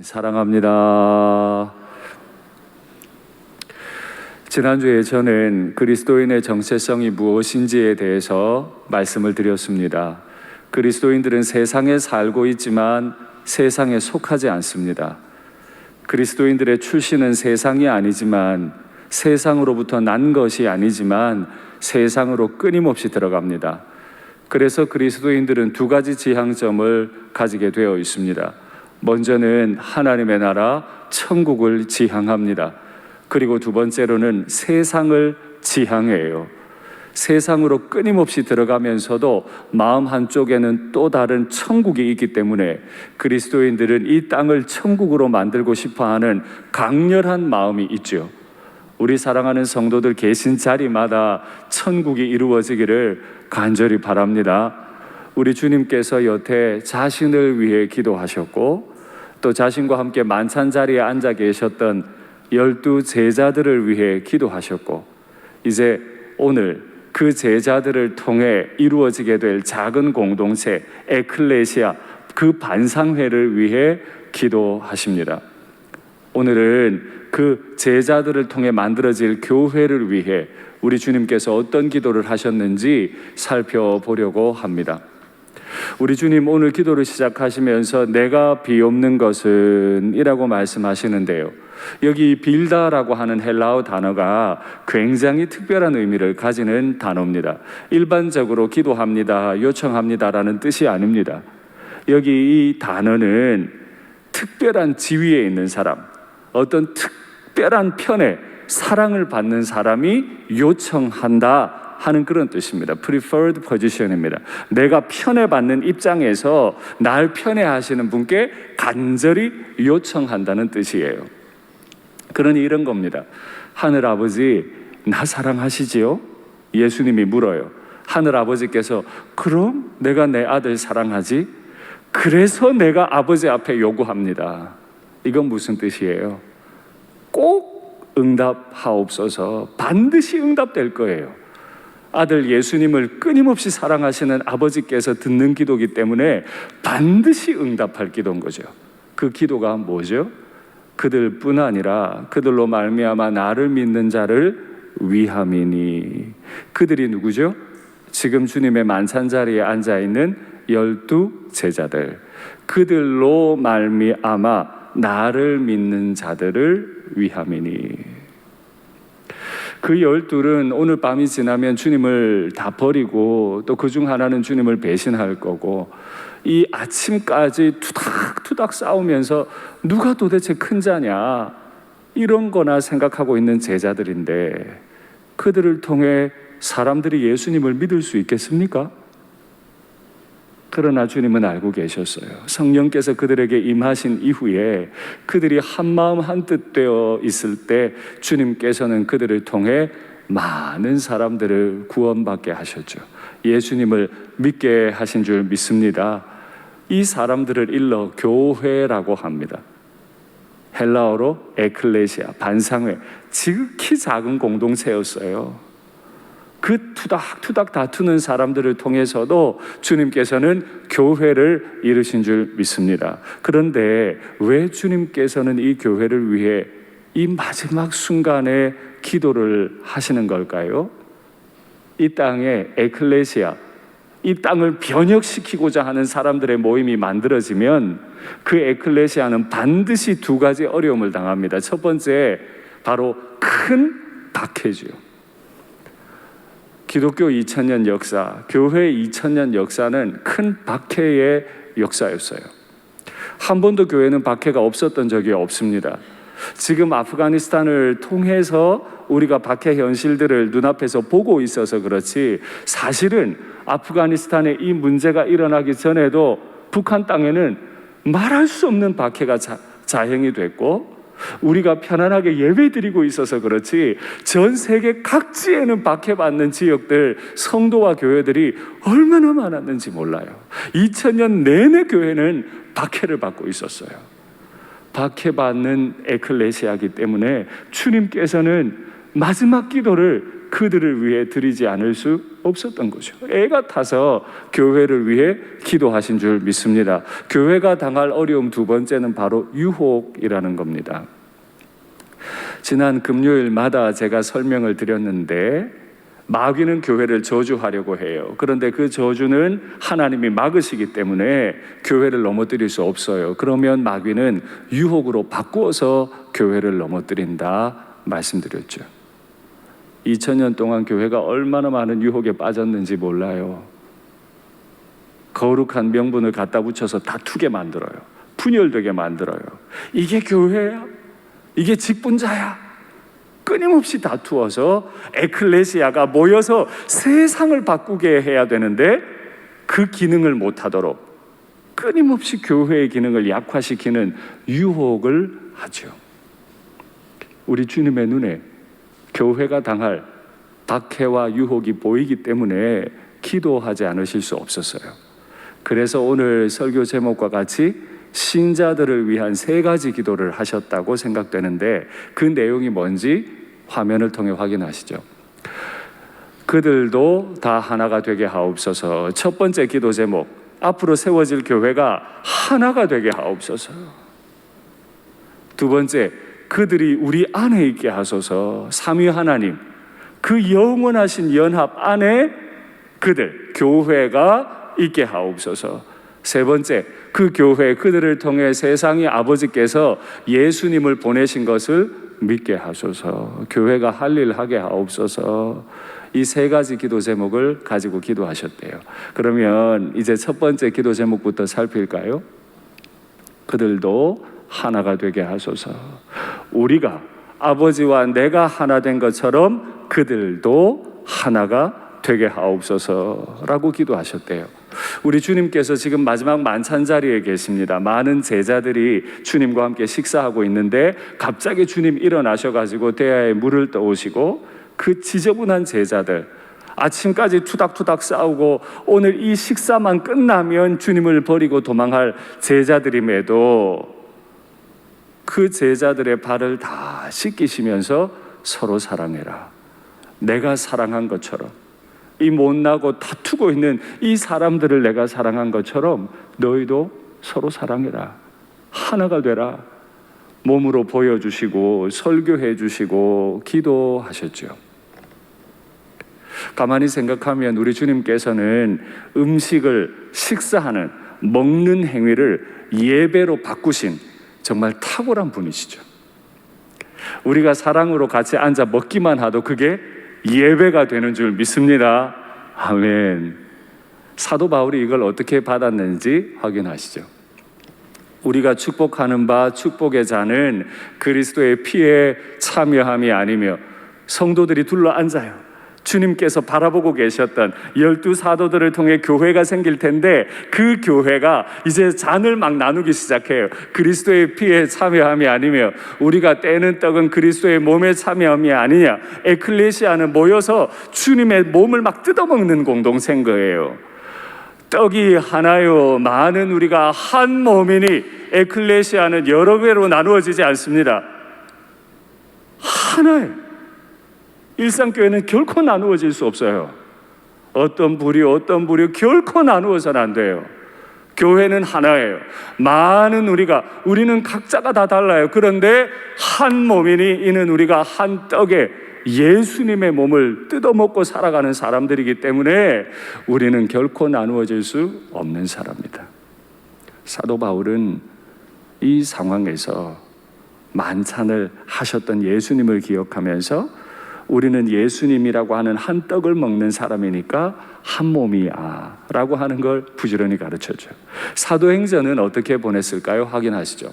사랑합니다. 지난주에 저는 그리스도인의 정체성이 무엇인지에 대해서 말씀을 드렸습니다. 그리스도인들은 세상에 살고 있지만 세상에 속하지 않습니다. 그리스도인들의 출신은 세상이 아니지만 세상으로부터 난 것이 아니지만 세상으로 끊임없이 들어갑니다. 그래서 그리스도인들은 두 가지 지향점을 가지게 되어 있습니다. 먼저는 하나님의 나라, 천국을 지향합니다. 그리고 두 번째로는 세상을 지향해요. 세상으로 끊임없이 들어가면서도 마음 한쪽에는 또 다른 천국이 있기 때문에 그리스도인들은 이 땅을 천국으로 만들고 싶어하는 강렬한 마음이 있죠. 우리 사랑하는 성도들 계신 자리마다 천국이 이루어지기를 간절히 바랍니다. 우리 주님께서 여태 자신을 위해 기도하셨고 또 자신과 함께 만찬 자리에 앉아 계셨던 12 제자들을 위해 기도하셨고 이제 오늘 그 제자들을 통해 이루어지게 될 작은 공동체 에클레시아, 그 반상회를 위해 기도하십니다. 오늘은 그 제자들을 통해 만들어질 교회를 위해 우리 주님께서 어떤 기도를 하셨는지 살펴보려고 합니다. 우리 주님 오늘 기도를 시작하시면서 내가 비옵는 것은 이라고 말씀하시는데요, 여기 빌다라고 하는 헬라어 단어가 굉장히 특별한 의미를 가지는 단어입니다. 일반적으로 기도합니다, 요청합니다라는 뜻이 아닙니다. 여기 이 단어는 특별한 지위에 있는 사람, 어떤 특별한 편에 사랑을 받는 사람이 요청한다 하는 그런 뜻입니다. preferred position입니다. 내가 편애받는 입장에서 날 편애하시는 분께 간절히 요청한다는 뜻이에요. 그러니 이런 겁니다. 하늘 아버지, 나 사랑하시지요? 예수님이 물어요. 하늘 아버지께서 그럼 내가 내 아들 사랑하지? 그래서 내가 아버지 앞에 요구합니다. 이건 무슨 뜻이에요? 꼭 응답하옵소서. 반드시 응답될 거예요. 아들 예수님을 끊임없이 사랑하시는 아버지께서 듣는 기도이기 때문에 반드시 응답할 기도인 거죠. 그 기도가 뭐죠? 그들뿐 아니라 그들로 말미암아 나를 믿는 자를 위함이니. 그들이 누구죠? 지금 주님의 만찬 자리에 앉아있는 12 제자들. 그들로 말미암아 나를 믿는 자들을 위함이니. 그 12은 오늘 밤이 지나면 주님을 다 버리고 또 그중 하나는 주님을 배신할 거고, 이 아침까지 투닥투닥 싸우면서 누가 도대체 큰 자냐 이런 거나 생각하고 있는 제자들인데, 그들을 통해 사람들이 예수님을 믿을 수 있겠습니까? 그러나 주님은 알고 계셨어요. 성령께서 그들에게 임하신 이후에 그들이 한마음 한뜻 되어 있을 때 주님께서는 그들을 통해 많은 사람들을 구원받게 하셨죠. 예수님을 믿게 하신 줄 믿습니다. 이 사람들을 일러 교회라고 합니다. 헬라어로 에클레시아, 반상회, 지극히 작은 공동체였어요. 그 투닥투닥 다투는 사람들을 통해서도 주님께서는 교회를 이루신 줄 믿습니다. 그런데 왜 주님께서는 이 교회를 위해 이 마지막 순간에 기도를 하시는 걸까요? 이 땅에 에클레시아, 이 땅을 변혁시키고자 하는 사람들의 모임이 만들어지면 그 에클레시아는 반드시 두 가지 어려움을 당합니다. 첫 번째, 바로 큰 박해죠. 기독교 2000년 역사, 교회 2000년 역사는 큰 박해의 역사였어요. 한 번도 교회는 박해가 없었던 적이 없습니다. 지금 아프가니스탄을 통해서 우리가 박해 현실들을 눈앞에서 보고 있어서 그렇지, 사실은 아프가니스탄에 이 문제가 일어나기 전에도 북한 땅에는 말할 수 없는 박해가 자행이 됐고, 우리가 편안하게 예배드리고 있어서 그렇지 전 세계 각지에는 박해받는 지역들, 성도와 교회들이 얼마나 많았는지 몰라요. 2000년 내내 교회는 박해를 받고 있었어요. 박해받는 에클레시아이기 때문에 주님께서는 마지막 기도를 그들을 위해 드리지 않을 수 없었던 거죠. 애가 타서 교회를 위해 기도하신 줄 믿습니다. 교회가 당할 어려움 두 번째는 바로 유혹이라는 겁니다. 지난 금요일마다 제가 설명을 드렸는데 마귀는 교회를 저주하려고 해요. 그런데 그 저주는 하나님이 막으시기 때문에 교회를 넘어뜨릴 수 없어요. 그러면 마귀는 유혹으로 바꾸어서 교회를 넘어뜨린다 말씀드렸죠. 2000년 동안 교회가 얼마나 많은 유혹에 빠졌는지 몰라요. 거룩한 명분을 갖다 붙여서 다투게 만들어요. 분열되게 만들어요. 이게 교회야? 이게 직분자야? 끊임없이 다투어서 에클레시아가 모여서 세상을 바꾸게 해야 되는데 그 기능을 못하도록 끊임없이 교회의 기능을 약화시키는 유혹을 하죠. 우리 주님의 눈에 교회가 당할 박해와 유혹이 보이기 때문에 기도하지 않으실 수 없었어요. 그래서 오늘 설교 제목과 같이 신자들을 위한 3가지 기도를 하셨다고 생각되는데 그 내용이 뭔지 화면을 통해 확인하시죠. 그들도 다 하나가 되게 하옵소서. 첫 번째 기도 제목, 앞으로 세워질 교회가 하나가 되게 하옵소서. 두 번째, 그들이 우리 안에 있게 하소서. 삼위 하나님, 그 영원하신 연합 안에 그들, 교회가 있게 하옵소서. 세 번째, 그 교회, 그들을 통해 세상의 아버지께서 예수님을 보내신 것을 믿게 하소서. 교회가 할 일 하게 하옵소서. 이 3가지 기도 제목을 가지고 기도하셨대요. 그러면 이제 첫 번째 기도 제목부터 살필까요? 그들도 하나가 되게 하소서. 우리가 아버지와 내가 하나 된 것처럼 그들도 하나가 되게 하옵소서라고 기도하셨대요. 우리 주님께서 지금 마지막 만찬 자리에 계십니다. 많은 제자들이 주님과 함께 식사하고 있는데 갑자기 주님 일어나셔가지고 대야에 물을 떠오시고 그 지저분한 제자들, 아침까지 투닥투닥 싸우고 오늘 이 식사만 끝나면 주님을 버리고 도망할 제자들임에도 그 제자들의 발을 다 씻기시면서 서로 사랑해라. 내가 사랑한 것처럼, 이 못나고 다투고 있는 이 사람들을 내가 사랑한 것처럼 너희도 서로 사랑해라. 하나가 되라. 몸으로 보여주시고 설교해 주시고 기도하셨죠. 가만히 생각하면 우리 주님께서는 음식을 식사하는, 먹는 행위를 예배로 바꾸신 정말 탁월한 분이시죠. 우리가 사랑으로 같이 앉아 먹기만 해도 그게 예배가 되는 줄 믿습니다. 아멘. 사도 바울이 이걸 어떻게 받았는지 확인하시죠. 우리가 축복하는 바 축복의 잔은 그리스도의 피에 참여함이 아니며, 성도들이 둘러 앉아요. 주님께서 바라보고 계셨던 12 사도들을 통해 교회가 생길 텐데 그 교회가 이제 잔을 막 나누기 시작해요. 그리스도의 피에 참여함이 아니며 우리가 떼는 떡은 그리스도의 몸에 참여함이 아니냐. 에클레시아는 모여서 주님의 몸을 막 뜯어먹는 공동체인 거예요. 떡이 하나요, 많은 우리가 한 몸이니 에클레시아는 여러 배로 나누어지지 않습니다. 하나예요. 일상교회는 결코 나누어질 수 없어요. 어떤 부류 결코 나누어서는 안 돼요. 교회는 하나예요. 많은 우리는 각자가 다 달라요. 그런데 한 몸이니 이는 우리가 한 떡에 예수님의 몸을 뜯어먹고 살아가는 사람들이기 때문에 우리는 결코 나누어질 수 없는 사람입니다. 사도 바울은 이 상황에서 만찬을 하셨던 예수님을 기억하면서 우리는 예수님이라고 하는 한 떡을 먹는 사람이니까 한 몸이야 라고 하는 걸 부지런히 가르쳐줘요. 사도행전은 어떻게 보냈을까요? 확인하시죠.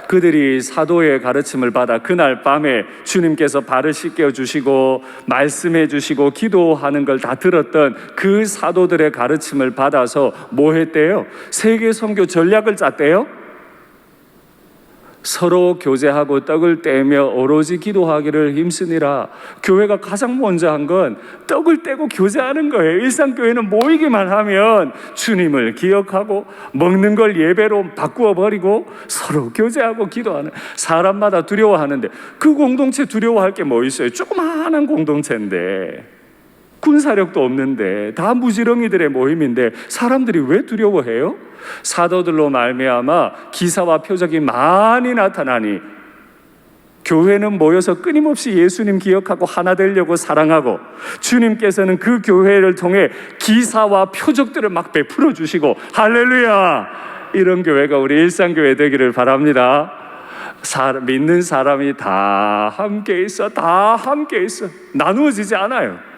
그들이 사도의 가르침을 받아 그날 밤에 주님께서 발을 씻겨주시고 말씀해 주시고 기도하는 걸 다 들었던 그 사도들의 가르침을 받아서 뭐 했대요? 세계 선교 전략을 짰대요. 서로 교제하고 떡을 떼며 오로지 기도하기를 힘쓰니라. 교회가 가장 먼저 한 건 떡을 떼고 교제하는 거예요. 일상교회는 모이기만 하면 주님을 기억하고 먹는 걸 예배로 바꾸어 버리고 서로 교제하고 기도하는, 사람마다 두려워하는데 그 공동체 두려워할 게 뭐 있어요? 조그마한 공동체인데 군사력도 없는데 다 무지렁이들의 모임인데 사람들이 왜 두려워해요? 사도들로 말미암아 기사와 표적이 많이 나타나니 교회는 모여서 끊임없이 예수님 기억하고 하나 되려고 사랑하고, 주님께서는 그 교회를 통해 기사와 표적들을 막 베풀어 주시고, 할렐루야! 이런 교회가 우리 일산교회 되기를 바랍니다. 믿는 사람이 다 함께 있어. 다 함께 있어. 나누어지지 않아요.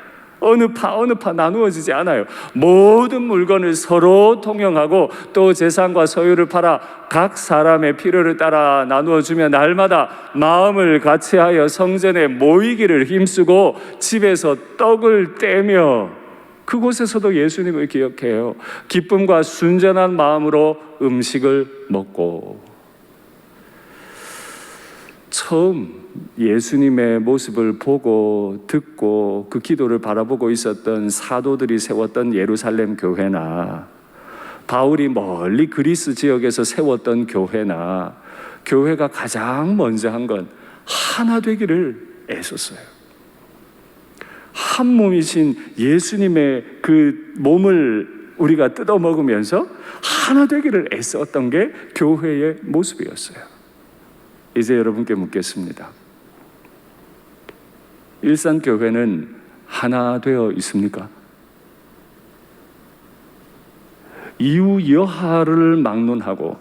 어느 파 나누어지지 않아요. 모든 물건을 서로 통용하고 또 재산과 소유를 팔아 각 사람의 필요를 따라 나누어주며 날마다 마음을 같이하여 성전에 모이기를 힘쓰고 집에서 떡을 떼며, 그곳에서도 예수님을 기억해요. 기쁨과 순전한 마음으로 음식을 먹고. 처음 예수님의 모습을 보고 듣고 그 기도를 바라보고 있었던 사도들이 세웠던 예루살렘 교회나, 바울이 멀리 그리스 지역에서 세웠던 교회나, 교회가 가장 먼저 한 건 하나 되기를 애썼어요. 한 몸이신 예수님의 그 몸을 우리가 뜯어 먹으면서 하나 되기를 애썼던 게 교회의 모습이었어요. 이제 여러분께 묻겠습니다. 일산교회는 하나 되어 있습니까? 이유 여하를 막론하고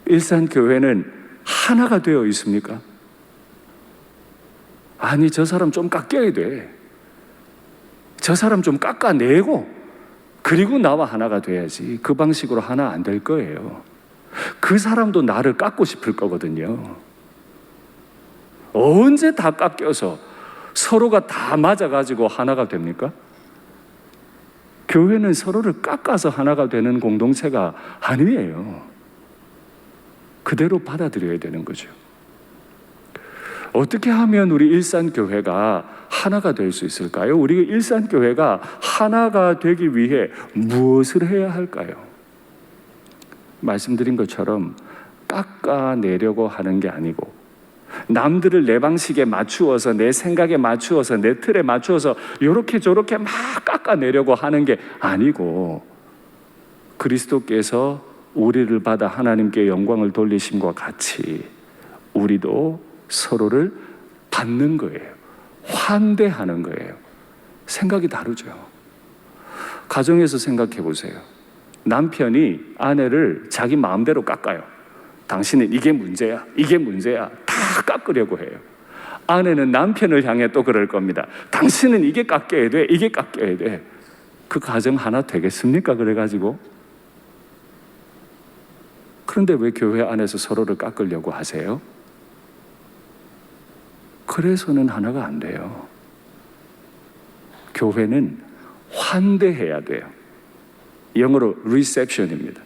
일산교회는 하나가 되어 있습니까? 아니, 저 사람 좀 깎여야 돼. 저 사람 좀 깎아내고 그리고 나와 하나가 돼야지. 그 방식으로 하나 안 될 거예요. 그 사람도 나를 깎고 싶을 거거든요. 언제 다 깎여서 서로가 다 맞아가지고 하나가 됩니까? 교회는 서로를 깎아서 하나가 되는 공동체가 아니에요. 그대로 받아들여야 되는 거죠. 어떻게 하면 우리 일산교회가 하나가 될 수 있을까요? 우리 일산교회가 하나가 되기 위해 무엇을 해야 할까요? 말씀드린 것처럼 깎아내려고 하는 게 아니고, 남들을 내 방식에 맞추어서, 내 생각에 맞추어서, 내 틀에 맞추어서 이렇게 저렇게 막 깎아내려고 하는 게 아니고, 그리스도께서 우리를 받아 하나님께 영광을 돌리심과 같이 우리도 서로를 받는 거예요. 환대하는 거예요. 생각이 다르죠. 가정에서 생각해 보세요. 남편이 아내를 자기 마음대로 깎아요. 당신은 이게 문제야, 이게 문제야, 다 깎으려고 해요. 아내는 남편을 향해 또 그럴 겁니다. 당신은 이게 깎여야 돼, 이게 깎여야 돼. 그 가정 하나 되겠습니까? 그래가지고. 그런데 왜 교회 안에서 서로를 깎으려고 하세요? 그래서는 하나가 안 돼요. 교회는 환대해야 돼요. 영어로 reception입니다.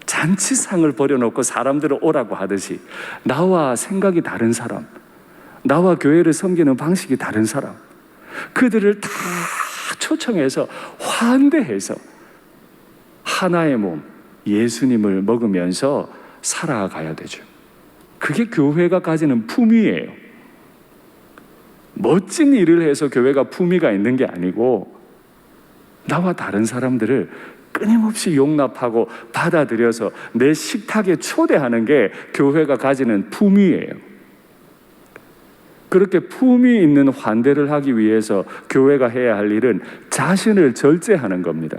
잔치상을 벌여놓고 사람들을 오라고 하듯이, 나와 생각이 다른 사람, 나와 교회를 섬기는 방식이 다른 사람, 그들을 다 초청해서 환대해서 하나의 몸 예수님을 먹으면서 살아가야 되죠. 그게 교회가 가지는 품위예요. 멋진 일을 해서 교회가 품위가 있는 게 아니고, 나와 다른 사람들을 끊임없이 용납하고 받아들여서 내 식탁에 초대하는 게 교회가 가지는 품위예요. 그렇게 품위 있는 환대를 하기 위해서 교회가 해야 할 일은 자신을 절제하는 겁니다.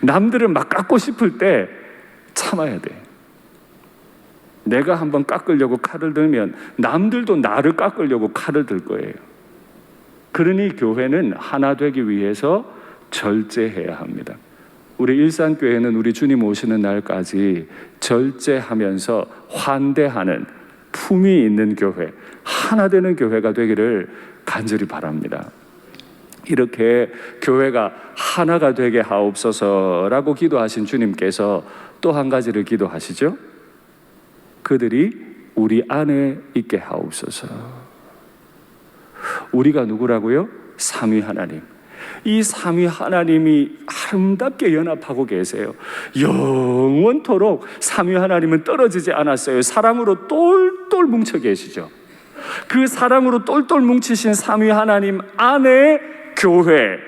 남들을 막 깎고 싶을 때 참아야 돼. 내가 한번 깎으려고 칼을 들면 남들도 나를 깎으려고 칼을 들 거예요. 그러니 교회는 하나 되기 위해서 절제해야 합니다. 우리 일산교회는 우리 주님 오시는 날까지 절제하면서 환대하는 품위 있는 교회, 하나 되는 교회가 되기를 간절히 바랍니다. 이렇게 교회가 하나가 되게 하옵소서라고 기도하신 주님께서 또 한 가지를 기도하시죠. 그들이 우리 안에 있게 하옵소서. 우리가 누구라고요? 삼위 하나님. 이 삼위 하나님이 아름답게 연합하고 계세요. 영원토록 삼위 하나님은 떨어지지 않았어요. 사랑으로 똘똘 뭉쳐 계시죠. 그 사랑으로 똘똘 뭉치신 삼위 하나님 안에 교회,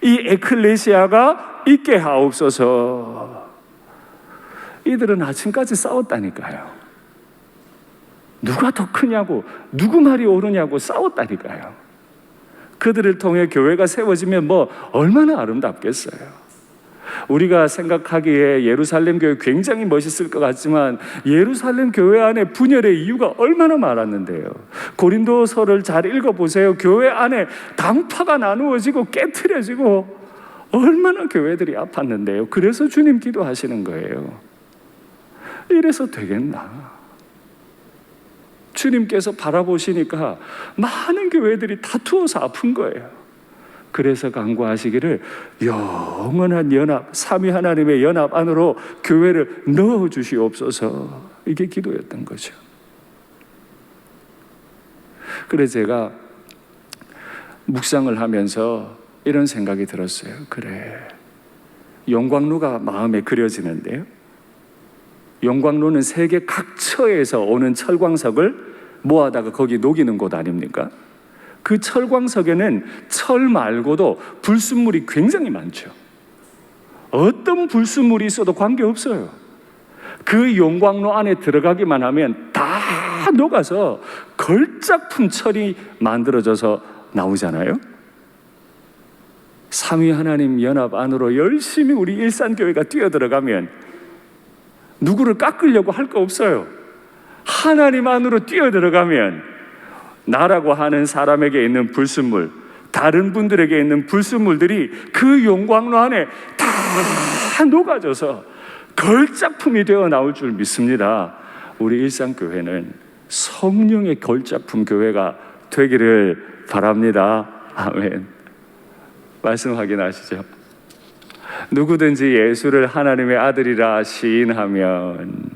이 에클레시아가 있게 하옵소서. 이들은 아침까지 싸웠다니까요. 누가 더 크냐고, 누구 말이 옳으냐고 싸웠다니까요. 그들을 통해 교회가 세워지면 얼마나 아름답겠어요. 우리가 생각하기에 예루살렘 교회 굉장히 멋있을 것 같지만 예루살렘 교회 안에 분열의 이유가 얼마나 많았는데요. 고린도서를 잘 읽어보세요. 교회 안에 당파가 나누어지고 깨트려지고 얼마나 교회들이 아팠는데요. 그래서 주님 기도하시는 거예요. 이래서 되겠나? 주님께서 바라보시니까 많은 교회들이 다투어서 아픈 거예요. 그래서 간구하시기를 영원한 연합, 삼위 하나님의 연합 안으로 교회를 넣어 주시옵소서. 이게 기도였던 거죠. 그래서 제가 묵상을 하면서 이런 생각이 들었어요. 그래, 용광로가 마음에 그려지는데요. 용광로는 세계 각처에서 오는 철광석을 모아다가 거기 녹이는 곳 아닙니까? 그 철광석에는 철 말고도 불순물이 굉장히 많죠. 어떤 불순물이 있어도 관계없어요. 그 용광로 안에 들어가기만 하면 다 녹아서 걸작품 철이 만들어져서 나오잖아요. 삼위 하나님 연합 안으로 열심히 우리 일산교회가 뛰어들어가면 누구를 깎으려고 할 거 없어요. 하나님 안으로 뛰어들어가면 나라고 하는 사람에게 있는 불순물, 다른 분들에게 있는 불순물들이 그 용광로 안에 다 녹아져서 걸작품이 되어 나올 줄 믿습니다. 우리 일산교회는 성령의 걸작품 교회가 되기를 바랍니다. 아멘. 말씀 확인하시죠. 누구든지 예수를 하나님의 아들이라 시인하면,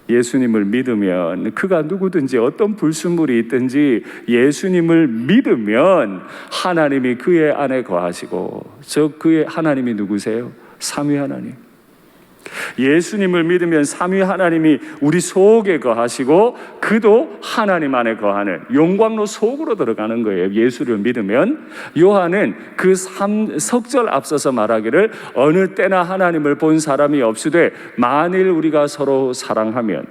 예수님을 믿으면, 그가 누구든지 어떤 불순물이 있든지 예수님을 믿으면 하나님이 그의 안에 거하시고, 그의 하나님이 누구세요? 삼위 하나님. 예수님을 믿으면 삼위 하나님이 우리 속에 거하시고 그도 하나님 안에 거하는 용광로 속으로 들어가는 거예요. 예수를 믿으면. 요한은 그 3석절 앞서서 말하기를 어느 때나 하나님을 본 사람이 없으되 만일 우리가 서로 사랑하면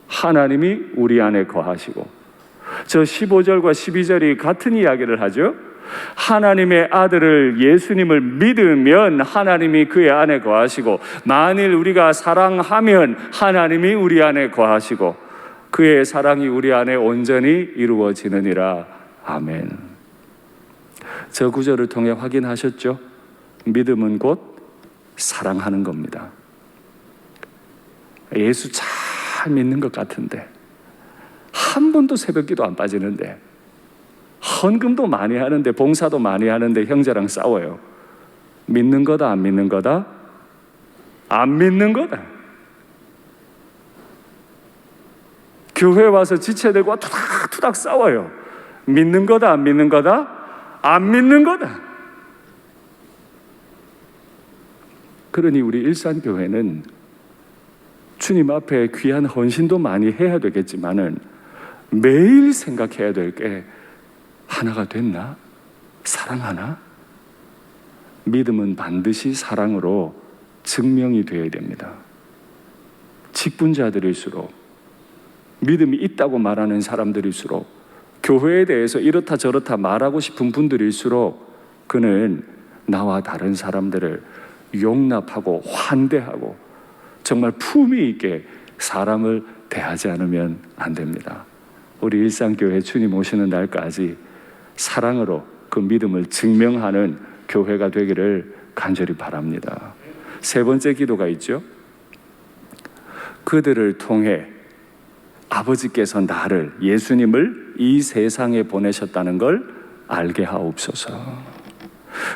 하나님이 우리 안에 거하시고, 저 15절과 12절이 같은 이야기를 하죠. 하나님의 아들을 예수님을 믿으면 하나님이 그의 안에 거하시고, 만일 우리가 사랑하면 하나님이 우리 안에 거하시고 그의 사랑이 우리 안에 온전히 이루어지느니라. 아멘. 저 구절을 통해 확인하셨죠? 믿음은 곧 사랑하는 겁니다. 예수 잘 믿는 것 같은데 한 번도 새벽기도 안 빠지는데, 헌금도 많이 하는데, 봉사도 많이 하는데 형제랑 싸워요. 믿는 거다 안 믿는 거다? 안 믿는 거다. 교회 와서 지체들과 투닥투닥 싸워요. 믿는 거다 안 믿는 거다? 안 믿는 거다. 그러니 우리 일산교회는 주님 앞에 귀한 헌신도 많이 해야 되겠지만은 매일 생각해야 될 게 하나가 됐나? 사랑하나? 믿음은 반드시 사랑으로 증명이 되어야 됩니다. 직분자들일수록, 믿음이 있다고 말하는 사람들일수록, 교회에 대해서 이렇다 저렇다 말하고 싶은 분들일수록 그는 나와 다른 사람들을 용납하고 환대하고 정말 품위 있게 사람을 대하지 않으면 안 됩니다. 우리 일산교회 주님 오시는 날까지 사랑으로 그 믿음을 증명하는 교회가 되기를 간절히 바랍니다. 세 번째 기도가 있죠. 그들을 통해 아버지께서 나를, 예수님을 이 세상에 보내셨다는 걸 알게 하옵소서.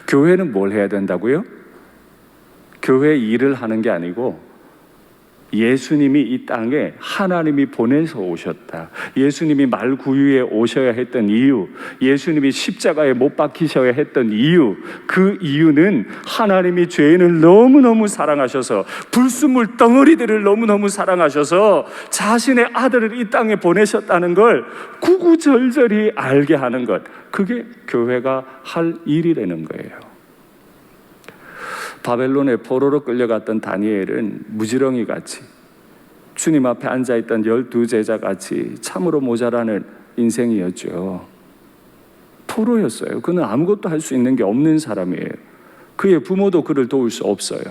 교회는 뭘 해야 된다고요? 교회 일을 하는 게 아니고 예수님이 이 땅에 하나님이 보내서 오셨다. 예수님이 말구유에 오셔야 했던 이유, 예수님이 십자가에 못 박히셔야 했던 이유, 그 이유는 하나님이 죄인을 너무너무 사랑하셔서, 불순물 덩어리들을 너무너무 사랑하셔서 자신의 아들을 이 땅에 보내셨다는 걸 구구절절히 알게 하는 것, 그게 교회가 할 일이라는 거예요. 바벨론에 포로로 끌려갔던 다니엘은 무지렁이 같이, 주님 앞에 앉아있던 12제자 같이 참으로 모자라는 인생이었죠. 포로였어요. 그는 아무것도 할 수 있는 게 없는 사람이에요. 그의 부모도 그를 도울 수 없어요.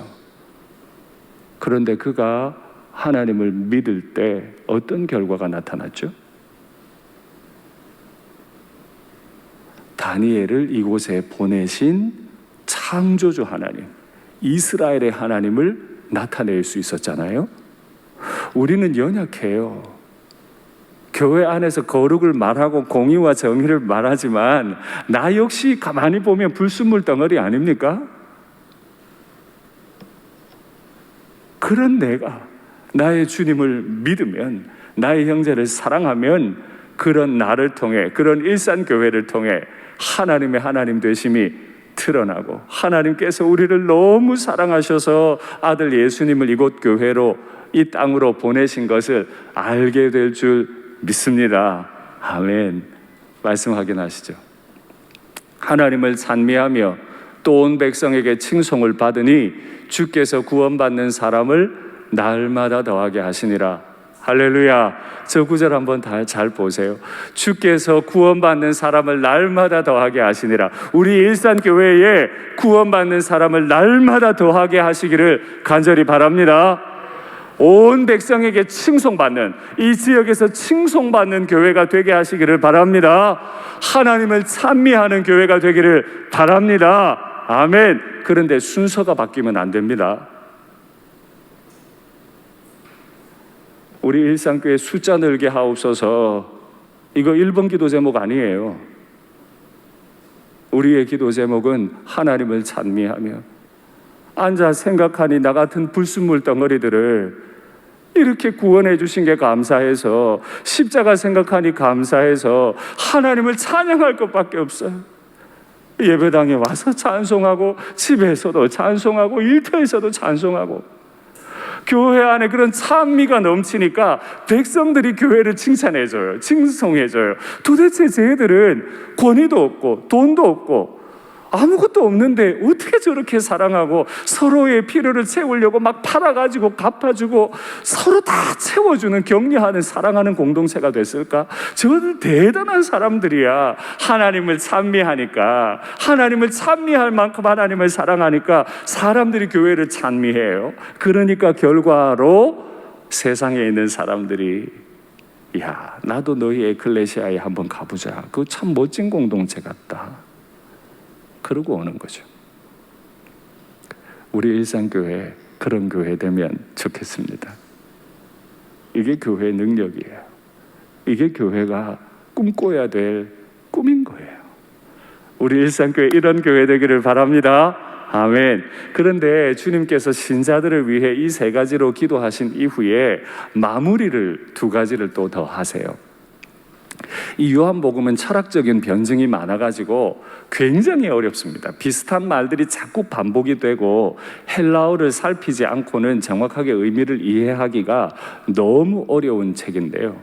그런데 그가 하나님을 믿을 때 어떤 결과가 나타났죠? 다니엘을 이곳에 보내신 창조주 하나님, 이스라엘의 하나님을 나타낼 수 있었잖아요. 우리는 연약해요. 교회 안에서 거룩을 말하고 공의와 정의를 말하지만 나 역시 가만히 보면 불순물 덩어리 아닙니까? 그런 내가 나의 주님을 믿으면, 나의 형제를 사랑하면, 그런 나를 통해, 그런 일산교회를 통해 하나님의 하나님 되심이 드러나고, 하나님께서 우리를 너무 사랑하셔서 아들 예수님을 이곳 교회로, 이 땅으로 보내신 것을 알게 될 줄 믿습니다. 아멘. 말씀 확인하시죠. 하나님을 찬미하며 또 온 백성에게 칭송을 받으니 주께서 구원받는 사람을 날마다 더하게 하시니라. 할렐루야. 저 구절 한번 다 잘 보세요. 주께서 구원받는 사람을 날마다 더하게 하시니라. 우리 일산교회에 구원받는 사람을 날마다 더하게 하시기를 간절히 바랍니다. 온 백성에게 칭송받는, 이 지역에서 칭송받는 교회가 되게 하시기를 바랍니다. 하나님을 찬미하는 교회가 되기를 바랍니다. 아멘. 그런데 순서가 바뀌면 안 됩니다. 우리 일산교회 숫자 늘게 하옵소서, 이거 1번 기도 제목 아니에요. 우리의 기도 제목은 하나님을 찬미하며, 앉아 생각하니 나 같은 불순물 덩어리들을 이렇게 구원해 주신 게 감사해서, 십자가 생각하니 감사해서 하나님을 찬양할 것밖에 없어요. 예배당에 와서 찬송하고, 집에서도 찬송하고, 일터에서도 찬송하고, 교회 안에 그런 찬미가 넘치니까 백성들이 교회를 칭찬해줘요. 칭송해줘요. 도대체 쟤들은 권위도 없고 돈도 없고 아무것도 없는데 어떻게 저렇게 사랑하고 서로의 필요를 채우려고 막 팔아가지고 갚아주고 서로 다 채워주는, 격려하는, 사랑하는 공동체가 됐을까? 저들 대단한 사람들이야. 하나님을 찬미하니까, 하나님을 찬미할 만큼 하나님을 사랑하니까 사람들이 교회를 찬미해요. 그러니까 결과로 세상에 있는 사람들이, 야, 나도 너희 에클레시아에 한번 가보자. 그거 참 멋진 공동체 같다. 그러고 오는 거죠. 우리 일산교회 그런 교회 되면 좋겠습니다. 이게 교회의 능력이에요. 이게 교회가 꿈꿔야 될 꿈인 거예요. 우리 일산교회 이런 교회 되기를 바랍니다. 아멘. 그런데 주님께서 신자들을 위해 이 3가지로 기도하신 이후에 마무리를 2가지를 또 더 하세요. 이 요한복음은 철학적인 변증이 많아가지고 굉장히 어렵습니다. 비슷한 말들이 자꾸 반복이 되고 헬라어를 살피지 않고는 정확하게 의미를 이해하기가 너무 어려운 책인데요,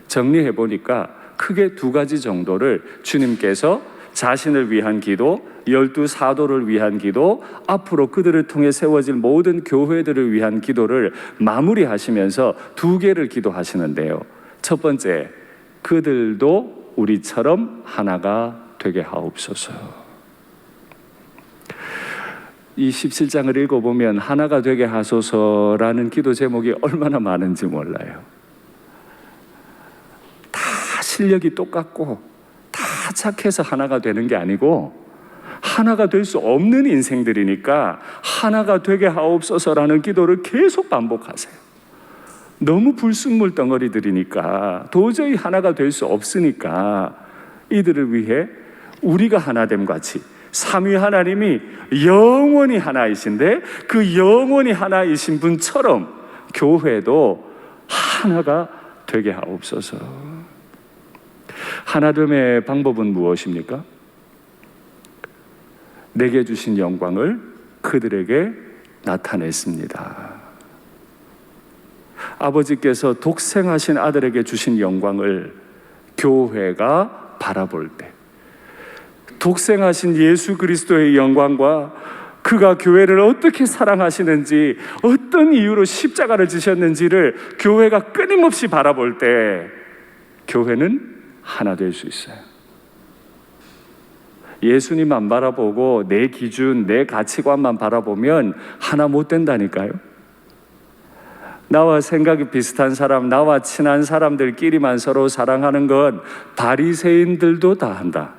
정리해 보니까 크게 2가지 정도를 주님께서 자신을 위한 기도, 12 사도를 위한 기도, 앞으로 그들을 통해 세워질 모든 교회들을 위한 기도를 마무리하시면서 2개를 기도하시는데요. 첫 번째, 그들도 우리처럼 하나가 되게 하옵소서. 이 17장을 읽어보면 하나가 되게 하소서라는 기도 제목이 얼마나 많은지 몰라요. 다 실력이 똑같고 다 착해서 하나가 되는 게 아니고, 하나가 될 수 없는 인생들이니까 하나가 되게 하옵소서라는 기도를 계속 반복하세요. 너무 불순물 덩어리들이니까 도저히 하나가 될 수 없으니까 이들을 위해 우리가 하나됨 같이 삼위 하나님이 영원히 하나이신데 그 영원히 하나이신 분처럼 교회도 하나가 되게 하옵소서. 하나됨의 방법은 무엇입니까? 내게 주신 영광을 그들에게 나타냈습니다. 아버지께서 독생하신 아들에게 주신 영광을 교회가 바라볼 때, 독생하신 예수 그리스도의 영광과 그가 교회를 어떻게 사랑하시는지, 어떤 이유로 십자가를 지셨는지를 교회가 끊임없이 바라볼 때 교회는 하나 될 수 있어요. 예수님 안 바라보고 내 기준, 내 가치관만 바라보면 하나 못 된다니까요. 나와 생각이 비슷한 사람, 나와 친한 사람들끼리만 서로 사랑하는 건 바리새인들도 다 한다.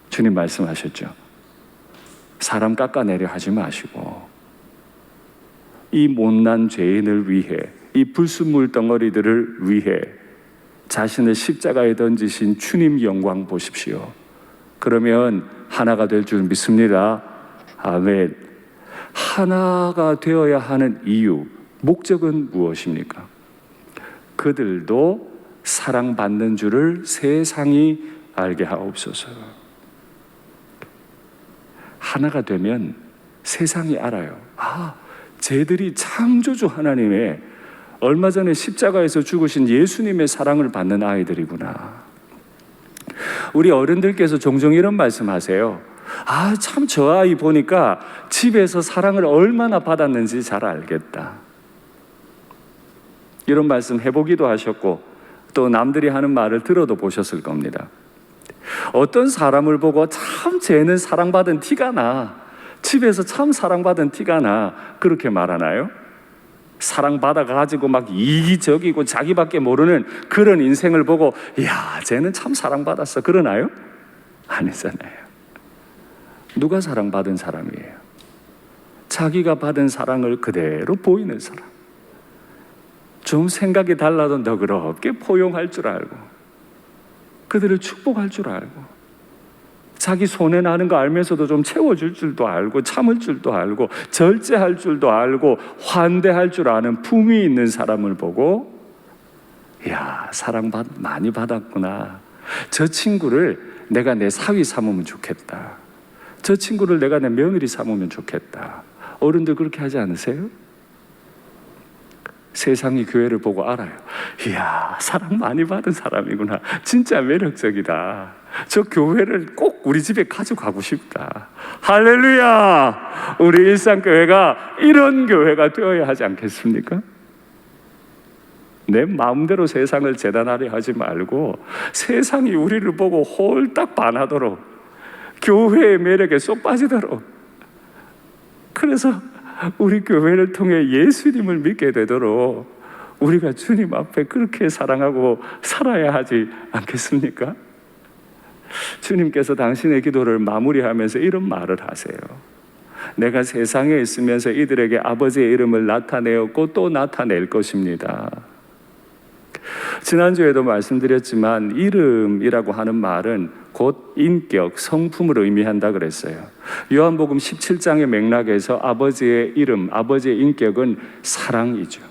주님 말씀하셨죠. 사람 깎아내려 하지 마시고, 이 못난 죄인을 위해, 이 불순물 덩어리들을 위해 자신을 십자가에 던지신 주님 영광 보십시오. 그러면 하나가 될 줄 믿습니다. 아멘. 하나가 되어야 하는 이유, 목적은 무엇입니까? 그들도 사랑받는 줄을 세상이 알게 하옵소서. 하나가 되면 세상이 알아요. 아, 쟤들이 창조주 하나님의, 얼마 전에 십자가에서 죽으신 예수님의 사랑을 받는 아이들이구나. 우리 어른들께서 종종 이런 말씀하세요. 아, 참 저 아이 보니까 집에서 사랑을 얼마나 받았는지 잘 알겠다. 이런 말씀 해보기도 하셨고, 또 남들이 하는 말을 들어도 보셨을 겁니다. 어떤 사람을 보고 참 쟤는 사랑받은 티가 나, 집에서 참 사랑받은 티가 나, 그렇게 말하나요? 사랑받아가지고 막 이기적이고 자기밖에 모르는 그런 인생을 보고 야, 쟤는 참 사랑받았어, 그러나요? 아니잖아요. 누가 사랑받은 사람이에요? 자기가 받은 사랑을 그대로 보이는 사람. 좀 생각이 달라도 너그럽게 포용할 줄 알고, 그들을 축복할 줄 알고, 자기 손에 나는 거 알면서도 좀 채워줄 줄도 알고, 참을 줄도 알고, 절제할 줄도 알고, 환대할 줄 아는 품위 있는 사람을 보고, 야, 사랑 많이 받았구나. 저 친구를 내가 내 사위 삼으면 좋겠다. 저 친구를 내가 내 며느리 삼으면 좋겠다. 어른들 그렇게 하지 않으세요? 세상이 교회를 보고 알아요. 이야, 사랑 많이 받은 사람이구나. 진짜 매력적이다. 저 교회를 꼭 우리 집에 가져가고 싶다. 할렐루야! 우리 일상교회가 이런 교회가 되어야 하지 않겠습니까? 내 마음대로 세상을 재단하려 하지 말고 세상이 우리를 보고 홀딱 반하도록, 교회의 매력에 쏙 빠지도록, 그래서 우리 교회를 통해 예수님을 믿게 되도록 우리가 주님 앞에 그렇게 사랑하고 살아야 하지 않겠습니까? 주님께서 당신의 기도를 마무리하면서 이런 말을 하세요. 내가 세상에 있으면서 이들에게 아버지의 이름을 나타내었고 또 나타낼 것입니다. 지난주에도 말씀드렸지만 이름이라고 하는 말은 곧 인격, 성품을 의미한다 그랬어요. 요한복음 17장의 맥락에서 아버지의 이름, 아버지의 인격은 사랑이죠.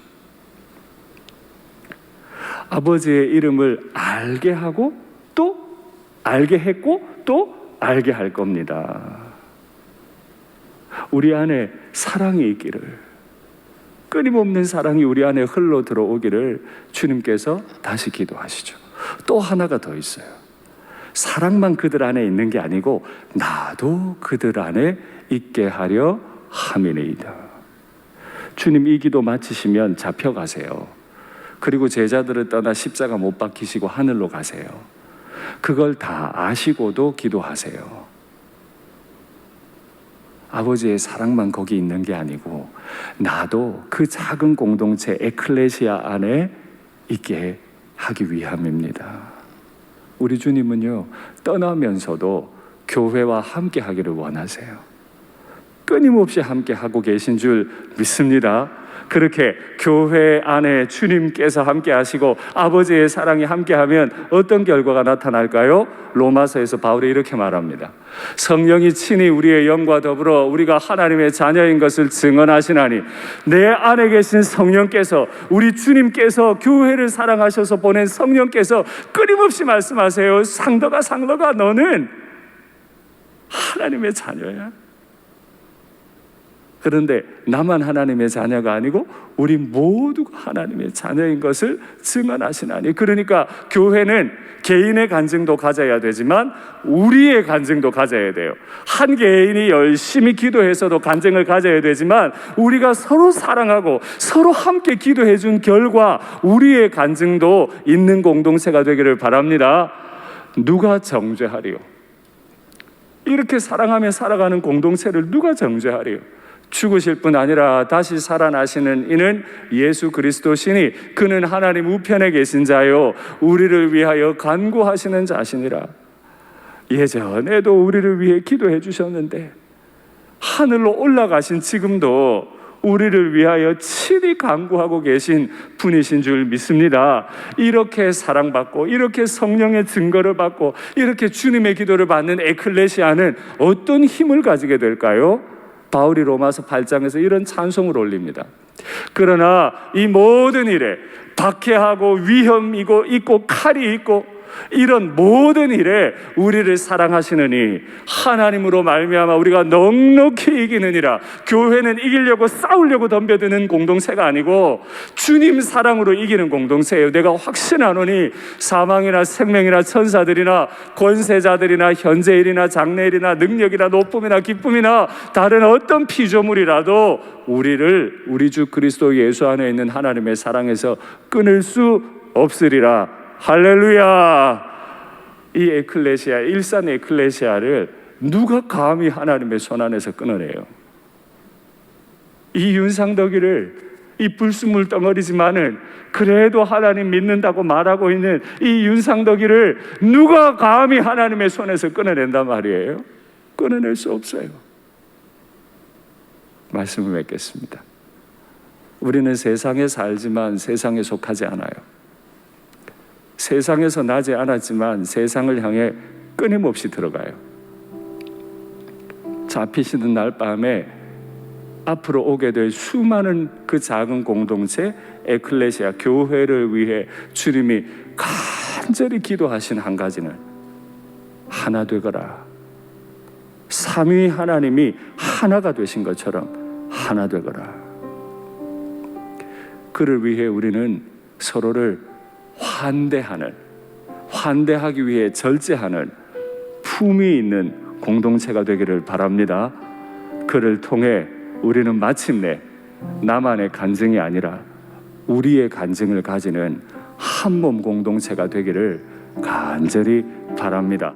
아버지의 이름을 알게 하고 또 알게 했고 또 알게 할 겁니다. 우리 안에 사랑이 있기를, 끊임없는 사랑이 우리 안에 흘러 들어오기를 주님께서 다시 기도하시죠. 또 하나가 더 있어요. 사랑만 그들 안에 있는 게 아니고 나도 그들 안에 있게 하려 함이니이다. 주님 이 기도 마치시면 잡혀가세요. 그리고 제자들을 떠나 십자가 못 박히시고 하늘로 가세요. 그걸 다 아시고도 기도하세요. 아버지의 사랑만 거기 있는 게 아니고 나도 그 작은 공동체 에클레시아 안에 있게 하기 위함입니다. 우리 주님은요, 떠나면서도 교회와 함께 하기를 원하세요. 끊임없이 함께 하고 계신 줄 믿습니다. 그렇게 교회 안에 주님께서 함께 하시고 아버지의 사랑이 함께하면 어떤 결과가 나타날까요? 로마서에서 바울이 이렇게 말합니다. 성령이 친히 우리의 영과 더불어 우리가 하나님의 자녀인 것을 증언하시나니 내 안에 계신 성령께서, 우리 주님께서 교회를 사랑하셔서 보낸 성령께서 끊임없이 말씀하세요. 상더가 너는 하나님의 자녀야. 그런데 나만 하나님의 자녀가 아니고 우리 모두가 하나님의 자녀인 것을 증언하시나니. 그러니까 교회는 개인의 간증도 가져야 되지만 우리의 간증도 가져야 돼요. 한 개인이 열심히 기도해서도 간증을 가져야 되지만 우리가 서로 사랑하고 서로 함께 기도해 준 결과 우리의 간증도 있는 공동체가 되기를 바랍니다. 누가 정죄하리요? 이렇게 사랑하며 살아가는 공동체를 누가 정죄하리요? 죽으실 뿐 아니라 다시 살아나시는 이는 예수 그리스도시니 그는 하나님 우편에 계신 자요 우리를 위하여 간구하시는 자시니라. 예전에도 우리를 위해 기도해 주셨는데 하늘로 올라가신 지금도 우리를 위하여 친히 간구하고 계신 분이신 줄 믿습니다. 이렇게 사랑받고 이렇게 성령의 증거를 받고 이렇게 주님의 기도를 받는 에클레시아는 어떤 힘을 가지게 될까요? 바울이 로마서 8장에서 이런 찬송을 올립니다. 그러나 이 모든 일에 박해하고 위험이고 있고 칼이 있고 이런 모든 일에 우리를 사랑하시느니 하나님으로 말미암아 우리가 넉넉히 이기느니라. 교회는 이기려고 싸우려고 덤벼드는 공동체가 아니고 주님 사랑으로 이기는 공동체예요. 내가 확신하노니 사망이나 생명이나 천사들이나 권세자들이나 현재일이나 장래일이나 능력이나 높음이나 기쁨이나 다른 어떤 피조물이라도 우리를 우리 주 그리스도 예수 안에 있는 하나님의 사랑에서 끊을 수 없으리라. 할렐루야. 이 에클레시아, 일산 에클레시아를 누가 감히 하나님의 손 안에서 끊어내요? 이 윤상덕이를, 이 불순물 덩어리지만은 그래도 하나님 믿는다고 말하고 있는 이 윤상덕이를 누가 감히 하나님의 손에서 끊어낸단 말이에요? 끊어낼 수 없어요. 말씀을 맺겠습니다. 우리는 세상에 살지만 세상에 속하지 않아요. 세상에서 나지 않았지만 세상을 향해 끊임없이 들어가요. 잡히시는 날 밤에 앞으로 오게 될 수많은 그 작은 공동체 에클레시아 교회를 위해 주님이 간절히 기도하신 한 가지는 하나 되거라. 삼위 하나님이 하나가 되신 것처럼 하나 되거라. 그를 위해 우리는 서로를 환대하기 위해 절제하는 품이 있는 공동체가 되기를 바랍니다. 그를 통해 우리는 마침내 나만의 간증이 아니라 우리의 간증을 가지는 한 몸 공동체가 되기를 간절히 바랍니다.